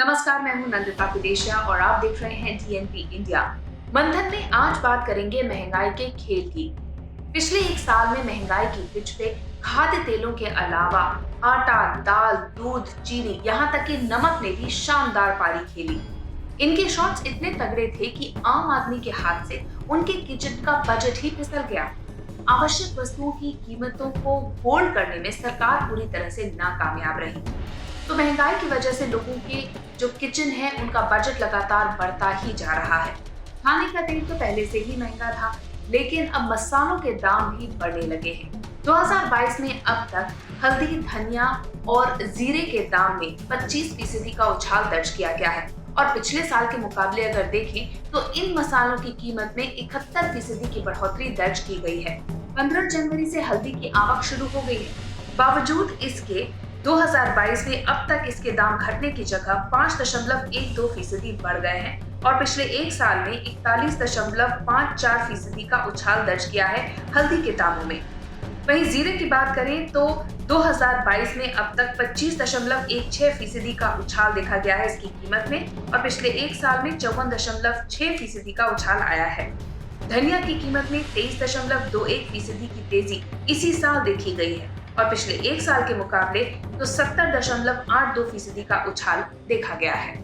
नमस्कार, मैं हूं नंदिता कुदेशिया और आप देख रहे हैं टीएनपी इंडिया। मंथन में आज बात करेंगे महंगाई के खेल की। पिछले एक साल में महंगाई की पिच पे खाद्य तेलों के अलावा आटा, दाल, दूध, चीनी, यहाँ तक कि नमक ने भी शानदार पारी खेली। इनके शॉट्स इतने तगड़े थे कि आम आदमी के हाथ से उनके किचन का बजट ही फिसल गया। आवश्यक वस्तुओं की कीमतों को होल्ड करने में सरकार पूरी तरह से नाकामयाब रही। तो महंगाई की वजह से लोगों के जो किचन है उनका बजट लगातार बढ़ता ही जा रहा है। खाने का तेल तो पहले से ही महंगा था, लेकिन अब मसालों के दाम भी बढ़ने लगे हैं। 2022 में अब तक हल्दी, धनिया और जीरे के दाम में 25% का उछाल दर्ज किया गया है और पिछले साल के मुकाबले अगर देखें तो इन मसालों की कीमत में 71% की बढ़ोतरी दर्ज की गई है। 15 जनवरी से हल्दी की आवक शुरू हो गई है। बावजूद इसके 2022 में अब तक इसके दाम घटने की जगह 5.12% बढ़ गए हैं और पिछले एक साल में 41.54% का उछाल दर्ज किया है हल्दी के दामों में। वहीं जीरे की बात करें तो 2022 में अब तक 25.16% का उछाल देखा गया है इसकी कीमत में और पिछले एक साल में 54.6% का उछाल आया है। धनिया की कीमत में 23.21% की तेजी इसी साल देखी गई है और पिछले एक साल के मुकाबले तो 70.82% का उछाल देखा गया है।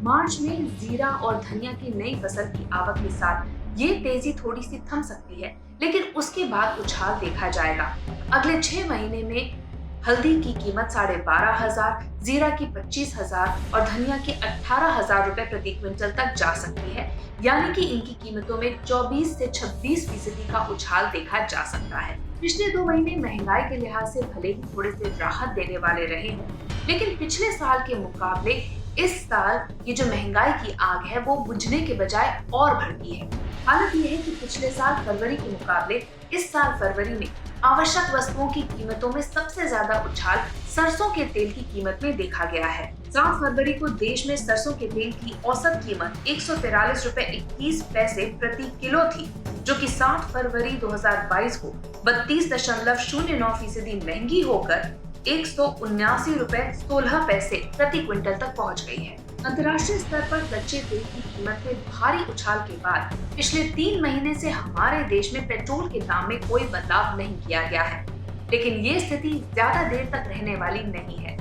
मार्च में जीरा और धनिया की नई फसल की आवक के साथ ये तेजी थोड़ी सी थम सकती है, लेकिन उसके बाद उछाल देखा जाएगा। अगले 6 महीने में हल्दी की कीमत 12,500, जीरा की 25,000 और धनिया के 18,000 रुपए प्रति क्विंटल तक जा सकती है, यानी कि इनकी कीमतों में 24 से 26% का उछाल देखा जा सकता है। पिछले 2 महीने महंगाई के लिहाज से भले ही थोड़े से राहत देने वाले रहे हों, लेकिन पिछले साल के मुकाबले इस साल ये जो महंगाई की आग है वो बुझने के बजाय और भड़की है। हालत ये है कि पिछले साल फरवरी के मुकाबले इस साल फरवरी में आवश्यक वस्तुओं की कीमतों में सबसे ज्यादा उछाल सरसों के तेल की कीमत में देखा गया है। 7 फरवरी को देश में सरसों के तेल की औसत कीमत 143 रुपए 21 पैसे प्रति किलो थी, जो कि 7 फरवरी 2022 को 32.09% महंगी होकर 179 रुपए 16 पैसे प्रति क्विंटल तक पहुंच गई है। अंतर्राष्ट्रीय स्तर पर कच्चे तेल की कीमत में भारी उछाल के बाद पिछले 3 महीने से हमारे देश में पेट्रोल के दाम में कोई बदलाव नहीं किया गया है, लेकिन ये स्थिति ज्यादा देर तक रहने वाली नहीं है।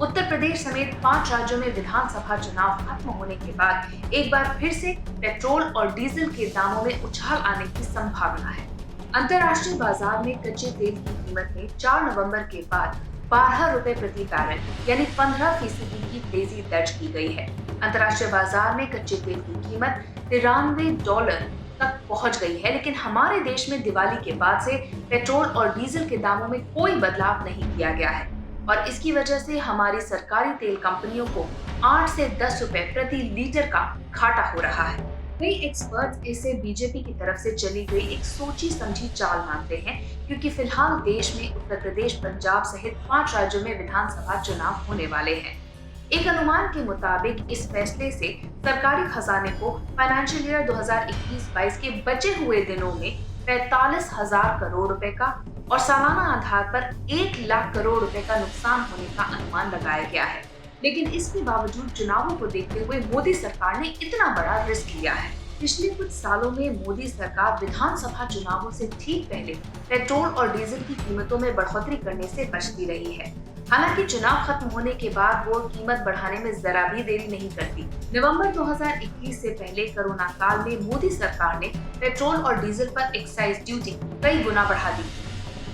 उत्तर प्रदेश समेत 5 राज्यों में विधानसभा चुनाव खत्म होने के बाद एक बार फिर से पेट्रोल और डीजल के दामों में उछाल आने की संभावना है। अंतर्राष्ट्रीय बाजार में कच्चे तेल की कीमत में 4 नवंबर के बाद 12 रुपए प्रति बैरल यानी 15% की तेजी दर्ज की गई है। अंतर्राष्ट्रीय बाजार में कच्चे तेल की कीमत $93 तक पहुंच गई है, लेकिन हमारे देश में दिवाली के बाद से पेट्रोल और डीजल के दामों में कोई बदलाव नहीं किया गया है और इसकी वजह से हमारी सरकारी तेल कंपनियों को 8 से 10 रुपए प्रति लीटर का घाटा हो रहा है। कई एक्सपर्ट इसे बीजेपी की तरफ से चली गई एक सोची समझी चाल मानते हैं, क्योंकि फिलहाल देश में उत्तर प्रदेश, पंजाब सहित 5 राज्यों में विधानसभा चुनाव होने वाले हैं। एक अनुमान के मुताबिक इस फैसले से सरकारी खजाने को फाइनेंशियल ईयर 2021-22 के बचे हुए दिनों में 45,000 करोड़ रुपए का और सालाना आधार पर 1 लाख करोड़ रुपए का नुकसान होने का अनुमान लगाया गया है। लेकिन इसके बावजूद चुनावों को देखते हुए मोदी सरकार ने इतना बड़ा रिस्क लिया है। पिछले कुछ सालों में मोदी सरकार विधानसभा चुनावों से ठीक पहले पेट्रोल और डीजल की कीमतों में बढ़ोतरी करने से बचती रही है। हालांकि चुनाव खत्म होने के बाद वो कीमत बढ़ाने में जरा भी देरी नहीं करती। नवंबर 2021 से पहले कोरोना काल में मोदी सरकार ने पेट्रोल और डीजल पर एक्साइज ड्यूटी कई गुना बढ़ा दी।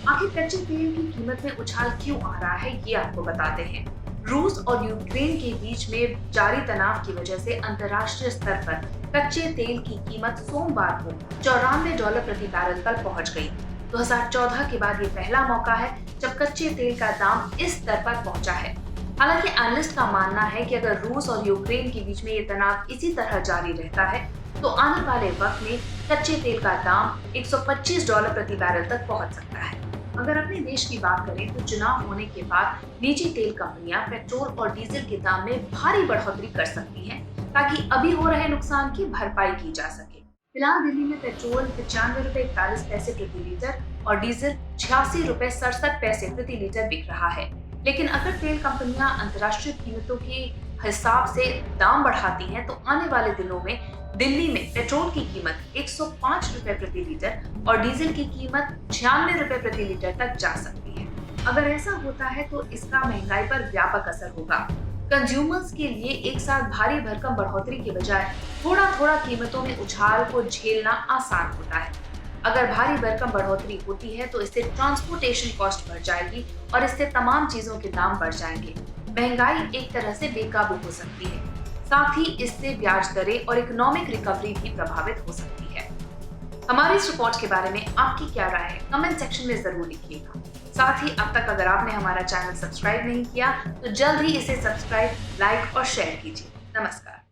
आखिर कच्चे तेल की कीमत में उछाल क्यों आ रहा है, ये आपको बताते हैं। रूस और यूक्रेन के बीच में जारी तनाव की वजह से अंतर्राष्ट्रीय स्तर पर कच्चे तेल की कीमत सोमवार को $94 प्रति बैरल पर पहुंच गई। 2014 के बाद ये पहला मौका है जब कच्चे तेल का दाम इस स्तर पर पहुंचा है। हालांकि एनालिस्ट का मानना है कि अगर रूस और यूक्रेन के बीच में ये तनाव इसी तरह जारी रहता है तो आने वाले वक्त में कच्चे तेल का दाम $125 प्रति बैरल तक पहुंच सकता है। अगर अपने देश की बात करें तो चुनाव होने के बाद निजी तेल कंपनियां पेट्रोल और डीजल के दाम में भारी बढ़ोतरी कर सकती हैं, ताकि अभी हो रहे नुकसान की भरपाई की जा सके। फिलहाल दिल्ली में पेट्रोल 95 रुपए 41 पैसे प्रति लीटर और डीजल 86 रुपए 67 पैसे प्रति लीटर बिक रहा है। लेकिन अगर तेल कंपनियां अंतर्राष्ट्रीय कीमतों के हिसाब से दाम बढ़ाती हैं, तो आने वाले दिनों में दिल्ली में पेट्रोल की कीमत 105 रुपए प्रति लीटर और डीजल की कीमत 96 रुपए प्रति लीटर तक जा सकती है। अगर ऐसा होता है तो इसका महंगाई पर व्यापक असर होगा। कंज्यूमर्स के लिए एक साथ भारी भरकम बढ़ोतरी के बजाय थोड़ा थोड़ा कीमतों में उछाल को झेलना आसान होता है। अगर भारी भरकम बढ़ोतरी होती है तो इससे ट्रांसपोर्टेशन कॉस्ट बढ़ जाएगी और इससे तमाम चीजों के दाम बढ़ जाएंगे। महंगाई एक तरह से बेकाबू हो सकती है। साथ ही इससे ब्याज दरें और इकोनॉमिक रिकवरी भी प्रभावित हो सकती है। हमारी इस रिपोर्ट के बारे में आपकी क्या राय है, कमेंट सेक्शन में जरूर लिखिएगा। साथ ही अब तक अगर आपने हमारा चैनल सब्सक्राइब नहीं किया तो जल्द ही इसे सब्सक्राइब, लाइक और शेयर कीजिए। नमस्कार।